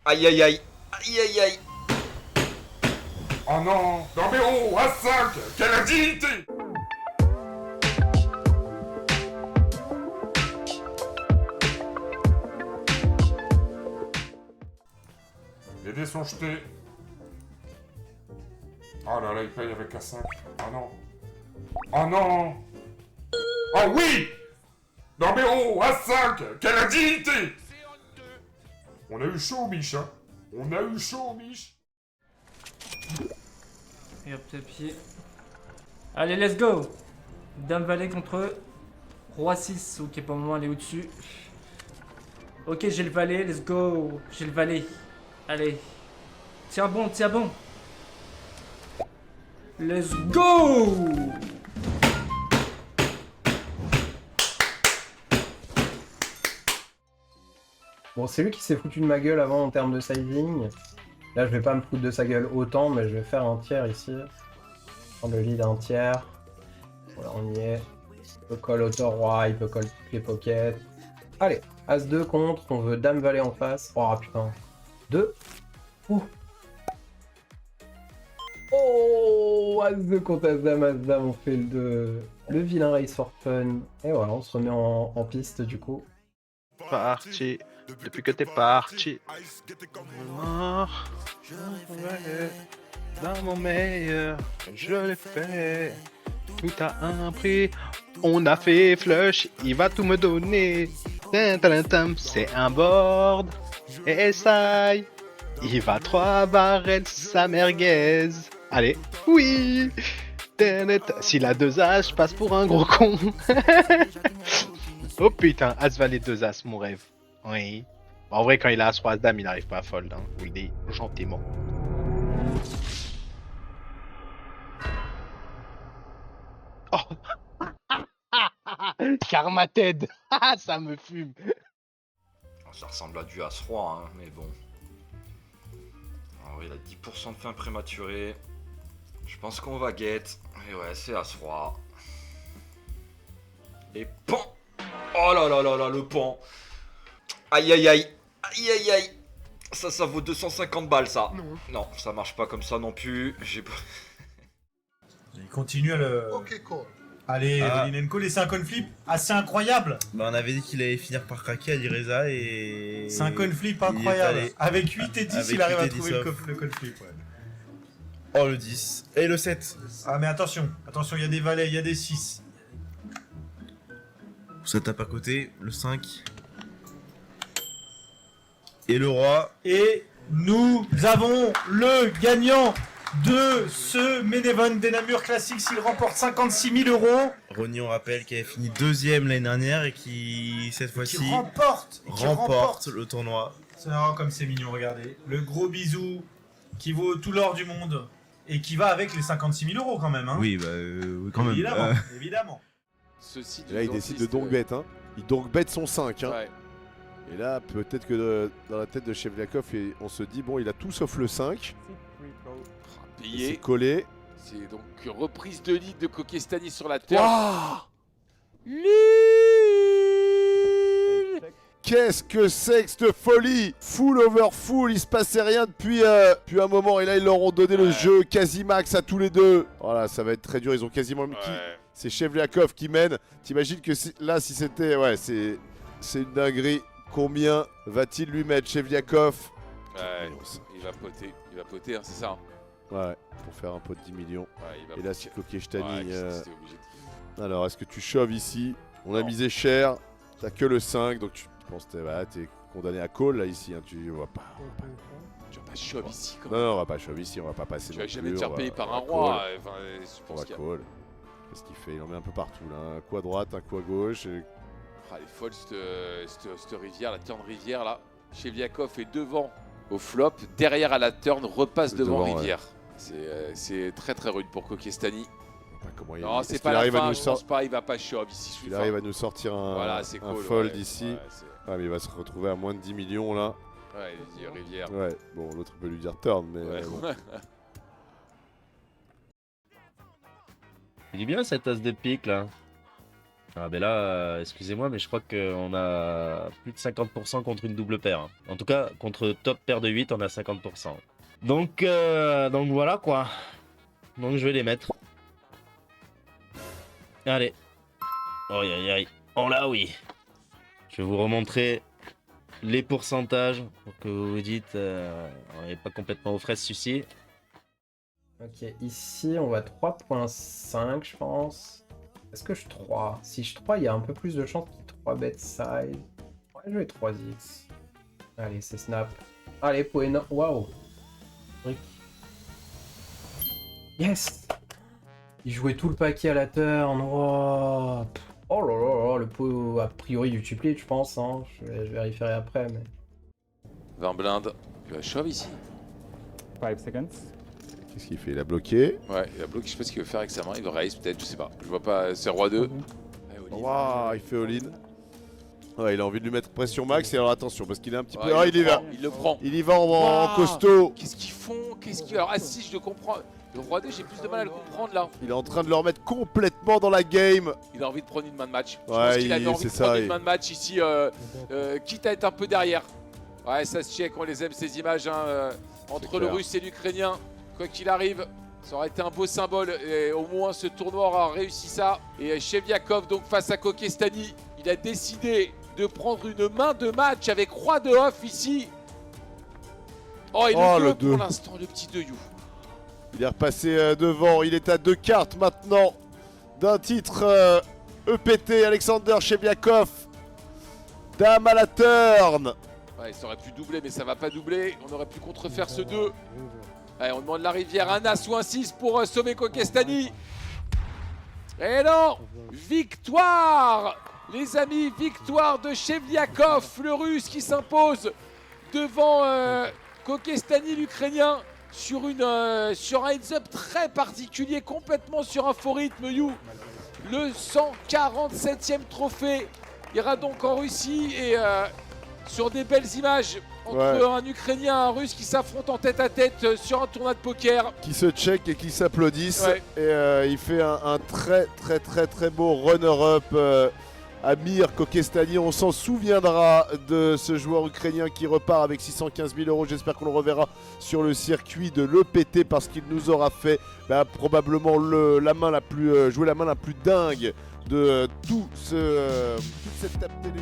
Aïe aïe aïe. Aïe aïe aïe. Oh non, numéro A5, quelle indignité! Les dés sont jetés. Oh là là, il paye avec A5. Oh non. Oh non. Oh oui! Numéro A5, quelle indignité! On a eu chaud, Mich, hein. On a eu chaud, Mich. Et hop, tapis. Allez, let's go. Dame valet contre roi 6. Ok, pour le moment, elle est au-dessus. Ok, j'ai le valet, let's go. J'ai le valet. Allez. Tiens bon, tiens bon. Let's go. Bon, c'est lui qui s'est foutu de ma gueule avant en termes de sizing. Là, je vais pas me foutre de sa gueule autant, mais je vais faire un tiers ici. Prendre le lead un tiers. Voilà, on y est. Il peut call auto-roi, il peut call toutes les pockets. Allez, As-2 contre, on veut Dame-Valet en face. Oh putain. 2. Oh, As-2 contre As-Dame, As-Dame, on fait le vilain race for fun. Et voilà, on se remet en piste du coup. Parti, depuis que t'es parti. Mort, dans mon meilleur, je l'ai fait. Tout a un prix, on a fait flush, il va tout me donner. C'est un board, et ça y, il va 3 barrettes, sa merguez. Allez, oui. S'il a 2 as, je passe pour un gros con. Oh putain, As valet 2 as, mon rêve. Oui. En vrai, quand il a As roi As dame, il n'arrive pas à fold. Hein. Oui, il est gentiment. Oh. Karma Ted. Ça me fume. Ça ressemble à du As-Roi, hein, mais bon. Alors, il a 10% de fin prématurée. Je pense qu'on va get. Et ouais, c'est As-Roi. Et pan. Oh là là là là, le pan. Aïe aïe aïe. Aïe aïe aïe. Ça vaut 250 balles, ça. Non, ça marche pas comme ça non plus. J'ai pas... Il continue à le... Ok, cool. Allez, Linenko, laisser un coin flip assez incroyable. Bah on avait dit qu'il allait finir par craquer à l'Ireza et... C'est un coin flip il est incroyable. allé- Avec 8 et 10, avec il arrive 8 à et trouver 10 le off. coin flip. Ouais. Oh le 10. Et le 7. Ah mais attention, il y a des valets, il y a des 6. Ça tape à côté, le 5. Et le roi. Et nous avons le gagnant de ce main event des Namur Classics. Il remporte 56 000 €. Ronnie, on rappelle, qui avait fini 2ème l'année dernière et qui, cette fois-ci, Qui remporte. remporte le tournoi. C'est marrant comme c'est mignon, regardez. Le gros bisou qui vaut tout l'or du monde et qui va avec les 56 000 € quand même. Hein. Oui, quand même. Évidemment, évidemment. Et là, il décide de donc bet. Hein. Il donc bet son 5. Hein. Ouais. Et là, peut-être que dans la tête de Chevliakov, on se dit, bon, il a tout sauf le 5. C'est Payé. collé. C'est donc reprise de lead de Kokestani sur la terre. Waouh! Qu'est-ce que c'est que cette folie? Full over full, il se passait rien depuis un moment. Et là, ils leur ont donné le jeu quasi max à tous les deux. Voilà, ça va être très dur. Ils ont quasiment le qui. C'est Chevliakov qui mène. T'imagines que là, si c'était... Ouais, c'est une dinguerie. Combien va-t-il lui mettre, Chevliakov? Ouais, il va poter, hein, c'est ça. Hein. Ouais, pour faire un pot de 10 millions. Ouais, il va Et là, poter. si Kokestani... c'était obligé de... Alors, est-ce que tu choves ici? On a misé cher. T'as que le 5, donc tu penses que t'es condamné à call là ici. Hein, tu vas pas... Tu vas pas shove ici quand Non, même. non, on va pas shove ici, on va pas passer. Tu vas non jamais plus, te faire on payer va- par on un va roi. call. Enfin, je On pense va qu'il y a... call. Qu'est-ce qu'il fait? Il en met un peu partout là. Un coup à droite, un coup à gauche. Et... Ah, elle est folle cette rivière, la turn rivière là. Chevliakov est devant au flop, derrière à la turn, repasse devant Devant, rivière. C'est très très rude pour Kokestani. Enfin, comment il... Non, est-ce c'est qu'il pas la arrive à fin, nous je pense sortir... pas, il va pas shove ici. Il arrive à nous sortir un, Voilà, c'est un cool, fold ouais. ici. Ouais, Ah, mais il va se retrouver à moins de 10 millions là. ouais, il dit rivière. Ouais, bon, l'autre peut lui dire turn, mais Ouais. bon. Il est bien cette as de pique là. Ah ben là, excusez-moi, mais je crois qu'on a plus de 50% contre une double paire. Hein. En tout cas, contre top paire de 8, on a 50%. Donc voilà quoi. Donc je vais les mettre. Allez. Aïe aïe aïe. Oh là oui. Je vais vous remontrer les pourcentages pour que vous vous dites on n'est pas complètement aux fraises celui-ci. Ok, ici on va 3.5 je pense. Est-ce que je 3? Si je 3, il y a un peu plus de chance qu'il 3 bet side. Ouais, je vais 3x. Allez, c'est snap. Allez, point. Waouh. Yes. Il jouait tout le paquet à la turn. Oh, oh là là là, le pot a priori du tuplet, je pense. Hein. Je vérifierai après, mais. 20 blindes. Il va shove ici. 5 seconds. Qu'est-ce qu'il fait? Il a bloqué. Ouais, il a bloqué, je sais pas ce qu'il veut faire avec sa main. Il veut raise peut-être, je sais pas. Je vois pas, c'est roi 2. Waouh, il fait all-in. Ouais, il a envie de lui mettre pression max et alors attention parce qu'il est un petit peu. Ouais, Ah, il y va. Il le prend. Il y va en costaud. Qu'est-ce qu'ils font? Alors, ah si, je le comprends. Le roi 2, j'ai plus de mal à le comprendre là. Il est en train de le remettre complètement dans la game. Il a envie de prendre une main de match. Je Ouais, pense qu'il avait envie de prendre ça, une main de match ici, quitte à être un peu derrière. Ouais, ça se check, on les aime ces images hein, entre le clair. russe et l'ukrainien. Quoi qu'il arrive, ça aurait été un beau symbole et au moins ce tournoi aura réussi ça. Et Cheviakov donc face à Kokestani, il a décidé de prendre une main de match avec roi de off ici. Oh, et le 2 pour l'instant, le petit 2 you. Il est repassé devant, il est à 2 cartes maintenant d'un titre EPT, Alexander Cheviakov. Dame à la turn. Ouais, ça aurait pu doubler, mais ça va pas doubler. On aurait pu contrefaire ce 2. Allez, on demande la rivière, un as ou un 6 pour sauver Kokestani. Et non, victoire, les amis, victoire de Cheviakov, le russe qui s'impose devant Kokestani, l'ukrainien, sur un heads-up très particulier, complètement sur un faux rythme. You, le 147e trophée ira donc en Russie et sur des belles images entre un Ukrainien et un Russe qui s'affrontent en tête à tête sur un tournoi de poker. Qui se check et qui s'applaudissent. Et il fait un très beau runner-up. Amir Kokestani, on s'en souviendra de ce joueur ukrainien qui repart avec 615 000 €. J'espère qu'on le reverra sur le circuit de l'EPT parce qu'il nous aura fait probablement jouer la main la plus dingue de toute cette table télé.